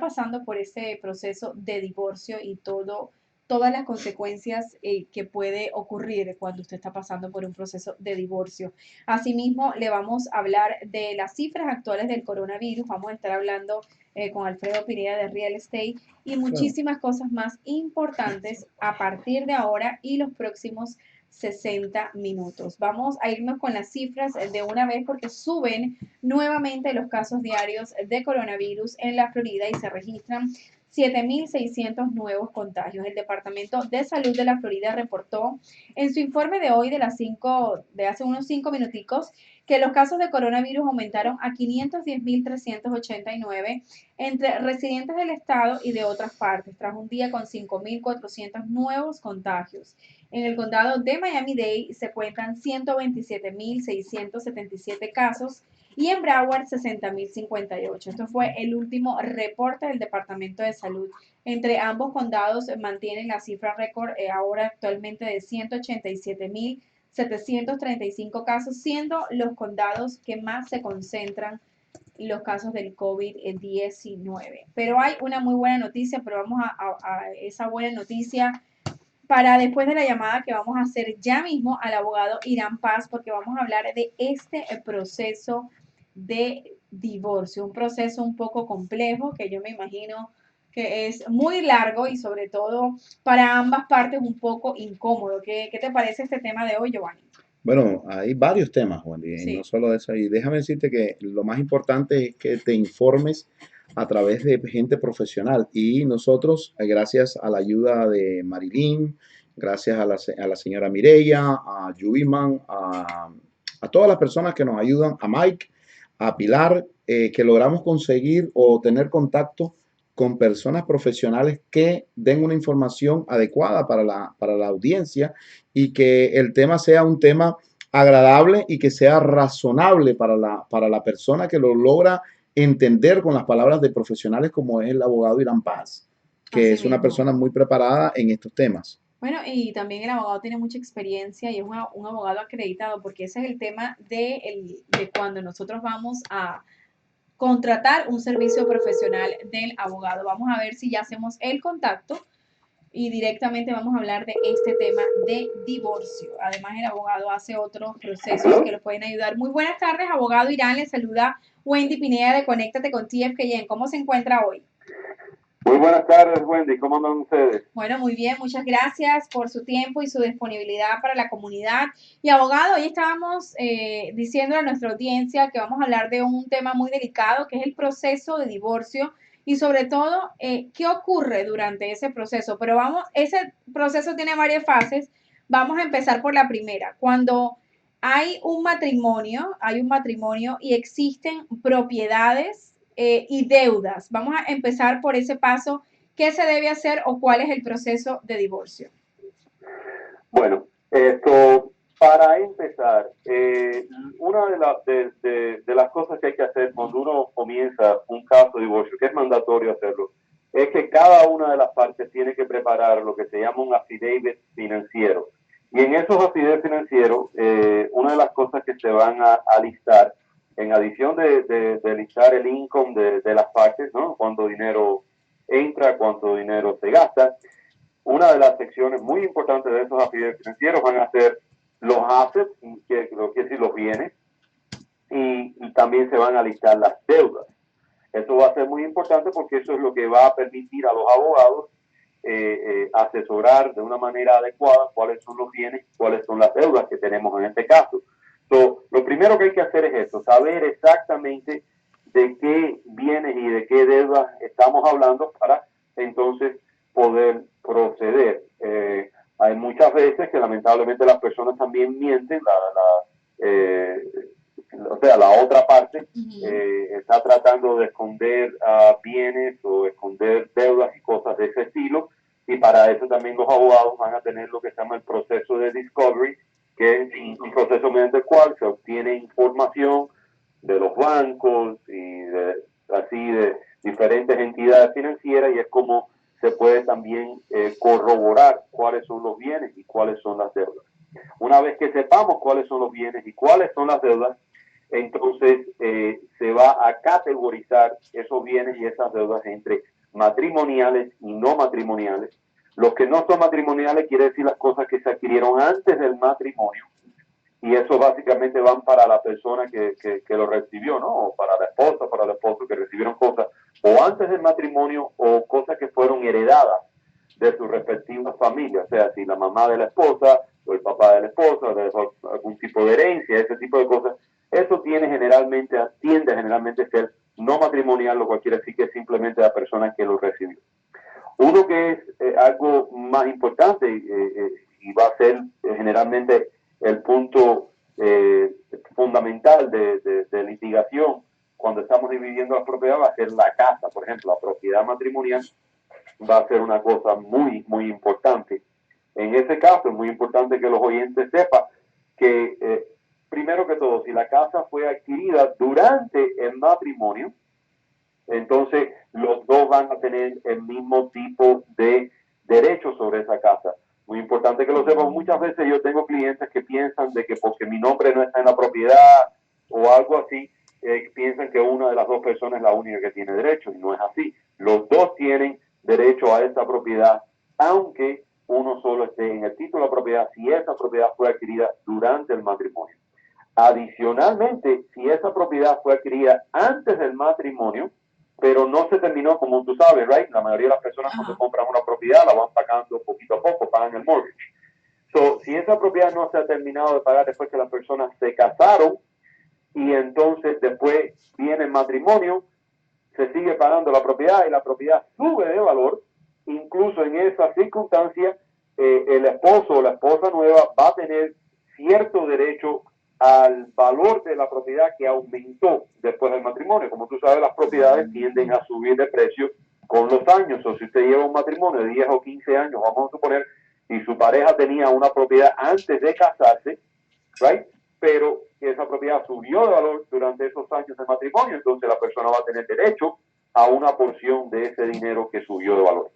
pasando por ese proceso de divorcio y todas las consecuencias que puede ocurrir cuando usted está pasando por un proceso de divorcio. Asimismo, le vamos a hablar de las cifras actuales del coronavirus. Vamos a estar hablando con Alfredo Pineda de Real Estate y Claro. muchísimas cosas más importantes a partir de ahora y los próximos 60 minutos. Vamos a irnos con las cifras de una vez porque suben nuevamente los casos diarios de coronavirus en la Florida y se registran 7.600 nuevos contagios. El Departamento de Salud de la Florida reportó en su informe de hoy de hace unos 5 minuticos que los casos de coronavirus aumentaron a 510.389 entre residentes del estado y de otras partes, tras un día con 5.400 nuevos contagios. En el condado de Miami-Dade se cuentan 127.677 casos y en Broward 60.058. Esto fue el último reporte del Departamento de Salud. Entre ambos condados mantienen la cifra récord ahora actualmente de 187.735 casos, siendo los condados que más se concentran los casos del COVID-19. Pero hay una muy buena noticia, pero vamos a esa buena noticia para después de la llamada que vamos a hacer ya mismo al abogado Irán Paz, porque vamos a hablar de este proceso de divorcio, un proceso un poco complejo que yo me imagino que es muy largo y sobre todo para ambas partes un poco incómodo. ¿Qué te parece este tema de hoy, Giovanni? Bueno, hay varios temas, Wendy, y no Sí, solo de eso. Y déjame decirte que lo más importante es que te informes a través de gente profesional. Y nosotros, gracias a la ayuda de Marilyn, gracias a la señora Mireya, a Juiman, a todas las personas que nos ayudan, a Mike, a Pilar, que logramos conseguir o tener contacto con personas profesionales que den una información adecuada para la audiencia y que el tema sea un tema agradable y que sea razonable para la persona que lo logra entender con las palabras de profesionales como es el abogado Irán Paz, que así es una mismo. persona muy preparada en estos temas. Bueno, y también el abogado tiene mucha experiencia y es un abogado acreditado porque ese es el tema de cuando nosotros vamos a contratar un servicio profesional del abogado. Vamos a ver si ya hacemos el contacto y directamente vamos a hablar de este tema de divorcio. Además, el abogado hace otros procesos que lo pueden ayudar. Muy buenas tardes, abogado Irán. Le saluda Wendy Pineda de Conéctate con TFKN. ¿Cómo se encuentra hoy? Muy buenas tardes, Wendy. ¿Cómo andan ustedes? Bueno, muy bien, muchas gracias por su tiempo y su disponibilidad para la comunidad. Y abogado, hoy estábamos diciendo a nuestra audiencia que vamos a hablar de un tema muy delicado, que es el proceso de divorcio y sobre todo, qué ocurre durante ese proceso. Pero vamos, ese proceso tiene varias fases. Vamos a empezar por la primera. Cuando hay un matrimonio y existen propiedades y deudas. Vamos a empezar por ese paso. ¿Qué se debe hacer o cuál es el proceso de divorcio? Bueno, esto, para empezar, una de las cosas que hay que hacer cuando uno comienza un caso de divorcio, que es mandatorio hacerlo, es que cada una de las partes tiene que preparar lo que se llama un affidavit financiero. Y en esos affidavits financieros, una de las cosas que se van a listar, en adición de listar el income de las partes, ¿no? Cuánto dinero entra, cuánto dinero se gasta, una de las secciones muy importantes de esos affidavits financieros van a ser los assets, que quiere decir los bienes, y también se van a listar las deudas. Eso va a ser muy importante porque eso es lo que va a permitir a los abogados asesorar de una manera adecuada cuáles son los bienes y cuáles son las deudas que tenemos en este caso. Lo primero que hay que hacer es esto, saber exactamente de qué bienes y de qué deudas estamos hablando para entonces poder proceder. Hay muchas veces que lamentablemente las personas también mienten, o sea, la otra parte Uh -huh. está tratando de esconder bienes o esconder deudas y cosas de ese estilo, y para eso también los abogados van a tener lo que se llama el proceso de discovery, que es un proceso mediante el cual se obtiene información de los bancos y así de diferentes entidades financieras, y es como se puede también corroborar cuáles son los bienes y cuáles son las deudas. Una vez que sepamos cuáles son los bienes y cuáles son las deudas, entonces se va a categorizar esos bienes y esas deudas entre matrimoniales y no matrimoniales. Los que no son matrimoniales quiere decir las cosas que se adquirieron antes del matrimonio, y eso básicamente van para la persona que lo recibió, ¿no? O para la esposa, para el esposo, que recibieron cosas o antes del matrimonio o cosas que fueron heredadas de sus respectivas familias, o sea, si la mamá de la esposa o el papá de la esposa dejó algún tipo de herencia, ese tipo de cosas. Eso tiende generalmente a ser no matrimonial, lo cual quiere decir que es simplemente la persona que lo recibió. Uno que es algo más importante y va a ser generalmente el punto fundamental de litigación cuando estamos dividiendo la propiedad, va a ser la casa. Por ejemplo, la propiedad matrimonial va a ser una cosa muy, muy importante. En ese caso, es muy importante que los oyentes sepan que, primero que todo, si la casa fue adquirida durante el matrimonio, entonces los dos van a tener el mismo tipo de derechos sobre esa casa. Muy importante que lo sepan. Muchas veces yo tengo clientes que piensan de que porque mi nombre no está en la propiedad o algo así, piensan que una de las dos personas es la única que tiene derecho, y no es así. Los dos tienen derecho a esa propiedad, aunque uno solo esté en el título de la propiedad, si esa propiedad fue adquirida durante el matrimonio. Adicionalmente, si esa propiedad fue adquirida antes del matrimonio, pero no se terminó, como tú sabes, right? La mayoría de las personas cuando compran una propiedad la van pagando poquito a poco, pagan el mortgage. So, si esa propiedad no se ha terminado de pagar después que las personas se casaron y entonces después viene el matrimonio, se sigue pagando la propiedad y la propiedad sube de valor, incluso en esa circunstancia, el esposo o la esposa nueva va a tener cierto derecho al valor de la propiedad que aumentó después del matrimonio. Como tú sabes, las propiedades tienden a subir de precio con los años. O si usted lleva un matrimonio de 10 o 15 años, vamos a suponer, y su pareja tenía una propiedad antes de casarse, right? Pero que esa propiedad subió de valor durante esos años de matrimonio, entonces la persona va a tener derecho a una porción de ese dinero que subió de valor.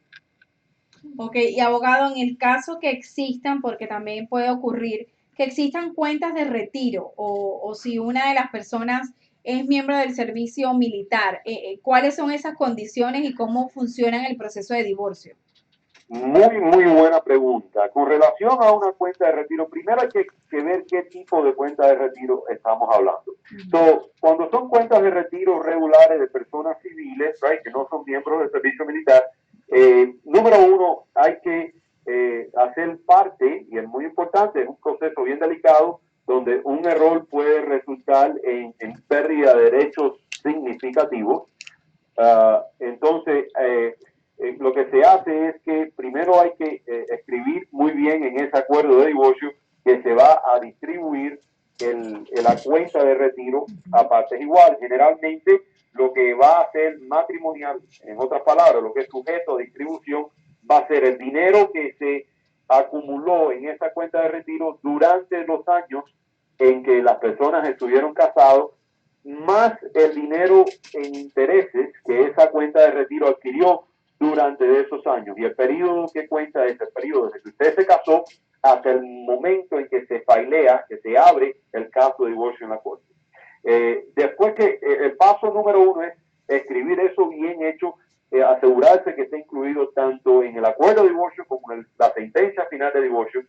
Ok, y abogado, en el caso que existan, porque también puede ocurrir que existan cuentas de retiro o si una de las personas es miembro del servicio militar, ¿cuáles son esas condiciones y cómo funciona el proceso de divorcio? Muy, muy buena pregunta. Con relación a una cuenta de retiro, primero hay que ver qué tipo de cuenta de retiro estamos hablando. So, cuando son cuentas de retiro regulares de personas civiles, right, que no son miembros del servicio militar, número uno, hay que hacer parte, y es muy importante, es un proceso bien delicado, donde un error puede resultar en pérdida de derechos significativos. Entonces, lo que se hace es que primero hay que escribir muy bien en ese acuerdo de divorcio que se va a distribuir la cuenta de retiro a partes iguales. Generalmente lo que va a ser matrimonial, en otras palabras, lo que es sujeto a distribución, va a ser el dinero que se acumuló en esa cuenta de retiro durante los años en que las personas estuvieron casados, más el dinero en intereses que esa cuenta de retiro adquirió durante esos años. Y el periodo que cuenta es el periodo desde que usted se casó hasta el momento en que se filea, que se abre el caso de divorcio en la corte. Después que el paso número uno es escribir eso bien hecho, asegurarse que esté incluido tanto en el acuerdo de divorcio como en la sentencia final de divorcio,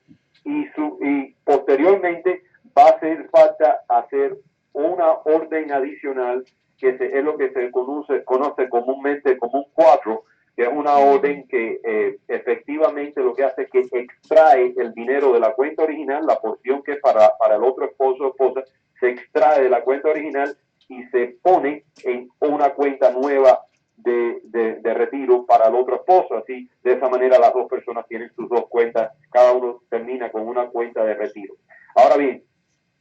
y posteriormente va a hacer falta hacer una orden adicional que es lo que se conoce comúnmente como un 4, que es una orden que efectivamente lo que hace es que extrae el dinero de la cuenta original, la porción que es para el otro esposo o esposa, se extrae de la cuenta original y se pone en una cuenta nueva de retiro para el otro esposo. Así, de esa manera las dos personas tienen sus dos cuentas, cada uno termina con una cuenta de retiro. Ahora bien,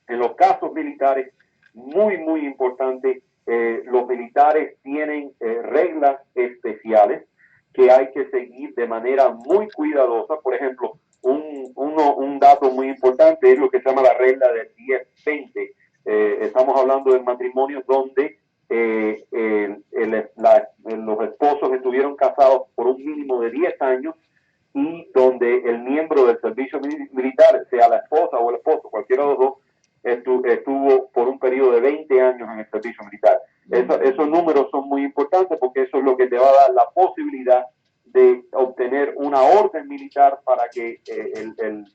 en los casos militares, muy, muy importante, los militares tienen reglas especiales que hay que seguir de manera muy cuidadosa. Por ejemplo, un dato muy importante es lo que se llama la regla del 10-20. Estamos hablando de matrimonios donde los esposos estuvieron casados por un mínimo de 10 años y donde el miembro del servicio militar, sea la esposa o el esposo, cualquiera de los dos, estuvo por un periodo de 20 años en el servicio militar. Esos números son muy importantes porque eso es lo que te va a dar la posibilidad una orden militar para que el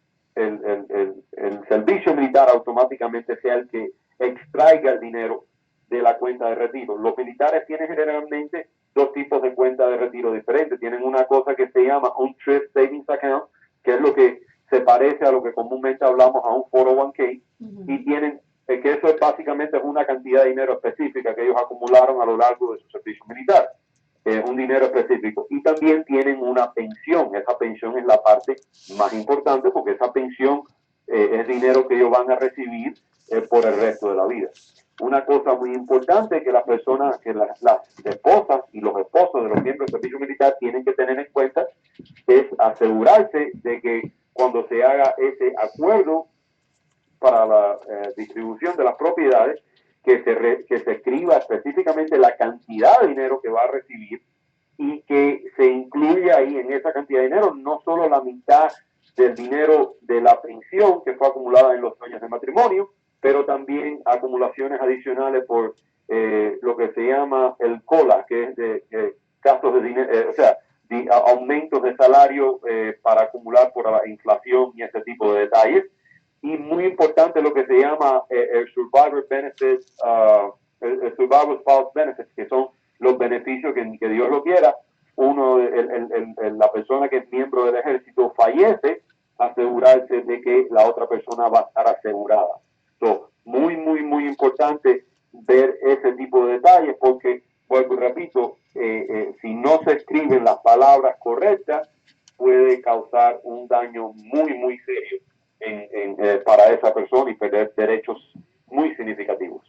servicio militar automáticamente sea el que extraiga el dinero de la cuenta de retiro. Los militares tienen generalmente dos tipos de cuentas de retiro diferentes. Tienen una cosa que se llama un Thrift Savings Account, que es lo que se parece a lo que comúnmente hablamos a un 401k, y tienen que eso es básicamente una cantidad de dinero específica que ellos acumularon a lo largo de su servicio militar. Un dinero específico. Y también tienen una pensión. Esa pensión es la parte más importante porque esa pensión es dinero que ellos van a recibir por el resto de la vida. Una cosa muy importante que las personas, que las esposas y los esposos de los miembros del servicio militar tienen que tener en cuenta es asegurarse de que cuando se haga ese acuerdo para la distribución de las propiedades, que se escriba específicamente la cantidad de dinero que va a recibir y que se incluya ahí en esa cantidad de dinero no solo la mitad del dinero de la pensión que fue acumulada en los años de matrimonio, pero también acumulaciones adicionales por lo que se llama el COLA, que es de gastos de dinero, o sea, aumentos de salario para acumular por la inflación y ese tipo de detalles. Y muy importante lo que se llama el Survivor Benefits, el Survivor Spouse Benefits, que son los beneficios que Dios lo quiera. La persona que es miembro del ejército fallece, asegurarse de que la otra persona va a estar asegurada. So, muy importante ver ese tipo de detalles porque, vuelvo y repito, si no se escriben las palabras correctas, puede causar un daño muy serio para esa persona y perder derechos muy significativos.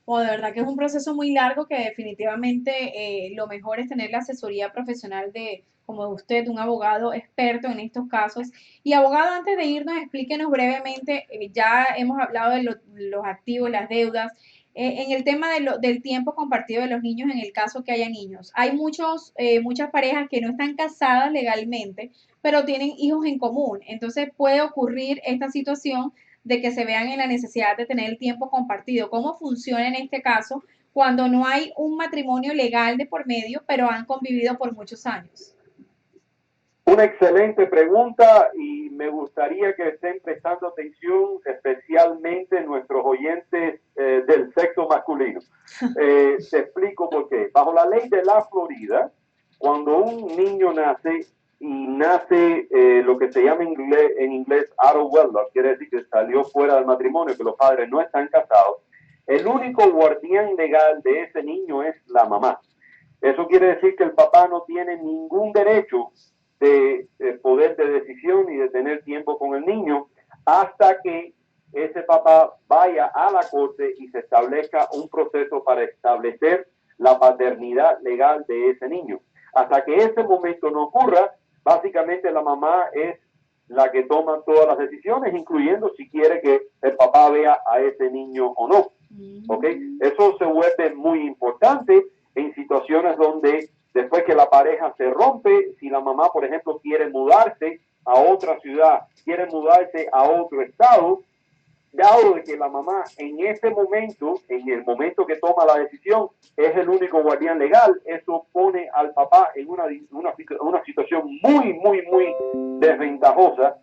O de verdad que es un proceso muy largo que definitivamente lo mejor es tener la asesoría profesional de, como usted, un abogado experto en estos casos. Y abogado, antes de irnos, explíquenos brevemente, ya hemos hablado de los activos, las deudas, en el tema del tiempo compartido de los niños en el caso que haya niños. Hay muchas parejas que no están casadas legalmente, pero tienen hijos en común. Entonces puede ocurrir esta situación de que se vean en la necesidad de tener el tiempo compartido. ¿Cómo funciona en este caso cuando no hay un matrimonio legal de por medio, pero han convivido por muchos años? Una excelente pregunta y me gustaría que estén prestando atención, especialmente nuestros oyentes del sexo masculino. Te explico por qué. Bajo la ley de la Florida, cuando un niño nace y nace lo que se llama en inglés out of wedlock, quiere decir que salió fuera del matrimonio, que los padres no están casados, el único guardián legal de ese niño es la mamá. Eso quiere decir que el papá no tiene ningún derecho de poder de decisión y de tener tiempo con el niño hasta que ese papá vaya a la corte y se establezca un proceso para establecer la paternidad legal de ese niño. Hasta que ese momento no ocurra, básicamente la mamá es la que toma todas las decisiones, incluyendo si quiere que el papá vea a ese niño o no. ¿Okay? Eso se vuelve muy importante en situaciones donde después que la pareja se rompe, si la mamá, por ejemplo, quiere mudarse a otra ciudad, quiere mudarse a otro estado, dado de que la mamá en ese momento, en el momento que toma la decisión, es el único guardián legal, eso pone al papá en una situación muy desventajosa,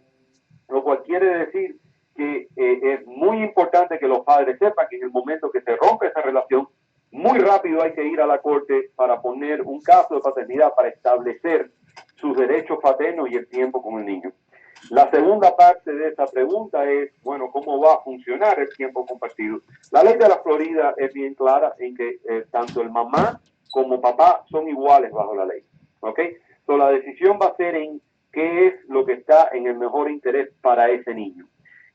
lo cual quiere decir que es muy importante que los padres sepan que en el momento que se rompe esa relación, muy rápido hay que ir a la corte para poner un caso de paternidad para establecer sus derechos paternos y el tiempo con el niño. La segunda parte de esa pregunta es, bueno, ¿cómo va a funcionar el tiempo compartido? La ley de la Florida es bien clara en que tanto el mamá como papá son iguales bajo la ley. ¿Ok? So, la decisión va a ser en qué es lo que está en el mejor interés para ese niño.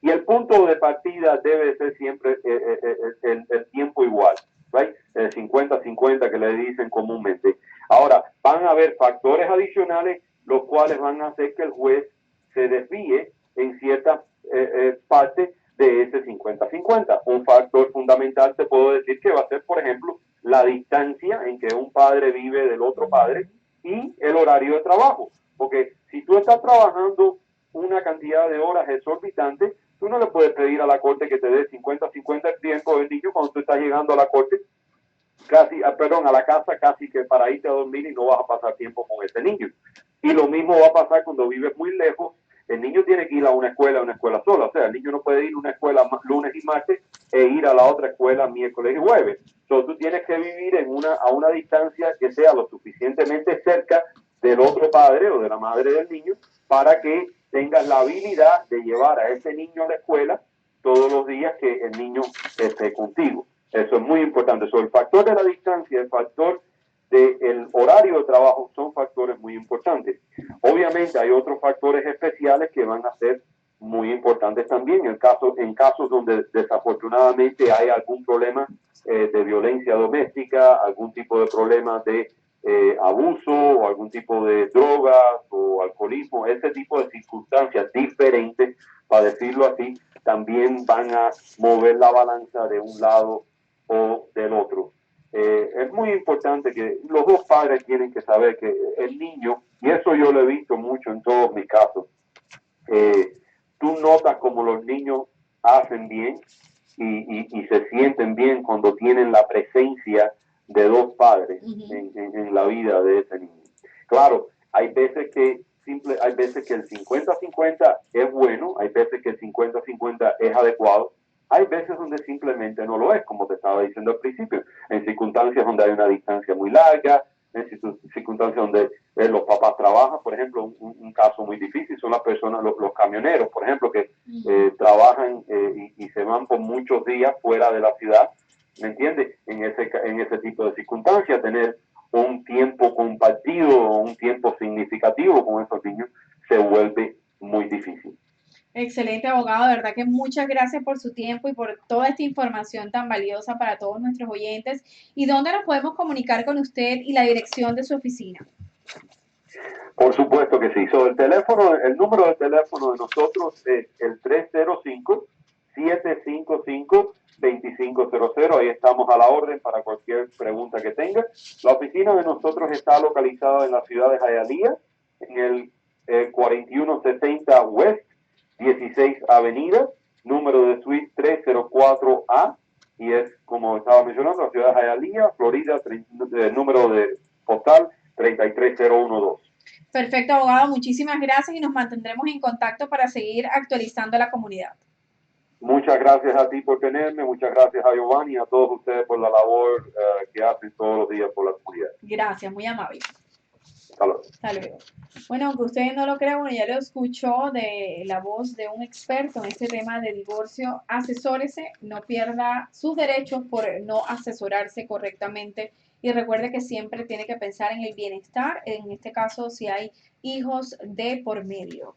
Y el punto de partida debe ser siempre el tiempo igual. Right? 50-50 que le dicen comúnmente. Ahora, van a haber factores adicionales los cuales van a hacer que el juez se desvíe en cierta parte de ese 50-50. Un factor fundamental te puedo decir que va a ser, por ejemplo, la distancia en que un padre vive del otro padre y el horario de trabajo. Porque si tú estás trabajando una cantidad de horas exorbitante, tú no le puedes pedir a la corte que te dé 50-50 el tiempo del niño cuando tú estás llegando a la corte, a la casa casi que para irte a dormir y no vas a pasar tiempo con ese niño. Y Y lo mismo va a pasar cuando vives muy lejos. El niño tiene que ir a una escuela sola. O sea, el niño no puede ir a una escuela lunes y martes e ir a la otra escuela miércoles y jueves. Entonces tú tienes que vivir a una distancia que sea lo suficientemente cerca del otro padre o de la madre del niño para que tengas la habilidad de llevar a ese niño a la escuela todos los días que el niño esté contigo. Eso es muy importante. El factor de la distancia, el factor del horario de trabajo son factores muy importantes. Obviamente hay otros factores especiales que van a ser muy importantes también. En casos donde desafortunadamente hay algún problema de violencia doméstica, algún tipo de problema de abuso o algún tipo de drogas o alcoholismo, ese tipo de circunstancias diferentes, para decirlo así, también van a mover la balanza de un lado o del otro. Es muy importante que los dos padres tienen que saber que el niño, y eso yo lo he visto mucho en todos mis casos, tú notas como los niños hacen bien y se sienten bien cuando tienen la presencia de dos padres en la vida de ese niño. Claro, hay veces que el 50-50 es bueno, hay veces que el 50-50 es adecuado, hay veces donde simplemente no lo es, como te estaba diciendo al principio, en circunstancias donde hay una distancia muy larga, en circunstancias donde los papás trabajan. Por ejemplo, un caso muy difícil son las personas, los camioneros, por ejemplo, que trabajan y se van por muchos días fuera de la ciudad, ¿me entiendes? En ese tipo de circunstancias, tener un tiempo compartido o un tiempo significativo con esos niños se vuelve muy difícil. Excelente, abogado. De verdad que muchas gracias por su tiempo y por toda esta información tan valiosa para todos nuestros oyentes. ¿Y dónde nos podemos comunicar con usted y la dirección de su oficina? Por supuesto que sí. El número de teléfono de nosotros es el 305-755-2500. Ahí estamos a la orden para cualquier pregunta que tenga. La oficina de nosotros está localizada en la ciudad de Hialeah, en el 4160 West 16 Avenida, número de suite 304A, y es, como estaba mencionando, la ciudad de Hialeah, Florida, número de postal 33012. Perfecto, abogado. Muchísimas gracias y nos mantendremos en contacto para seguir actualizando a la comunidad. Muchas gracias a ti por tenerme, muchas gracias a Giovanni y a todos ustedes por la labor que hacen todos los días por la comunidad. Gracias, muy amable. Hasta luego. Hasta luego. Bueno, aunque ustedes no lo crean, bueno, ya lo escuchó de la voz de un experto en este tema de divorcio. Asesórese, no pierda sus derechos por no asesorarse correctamente y recuerde que siempre tiene que pensar en el bienestar, en este caso si hay hijos de por medio.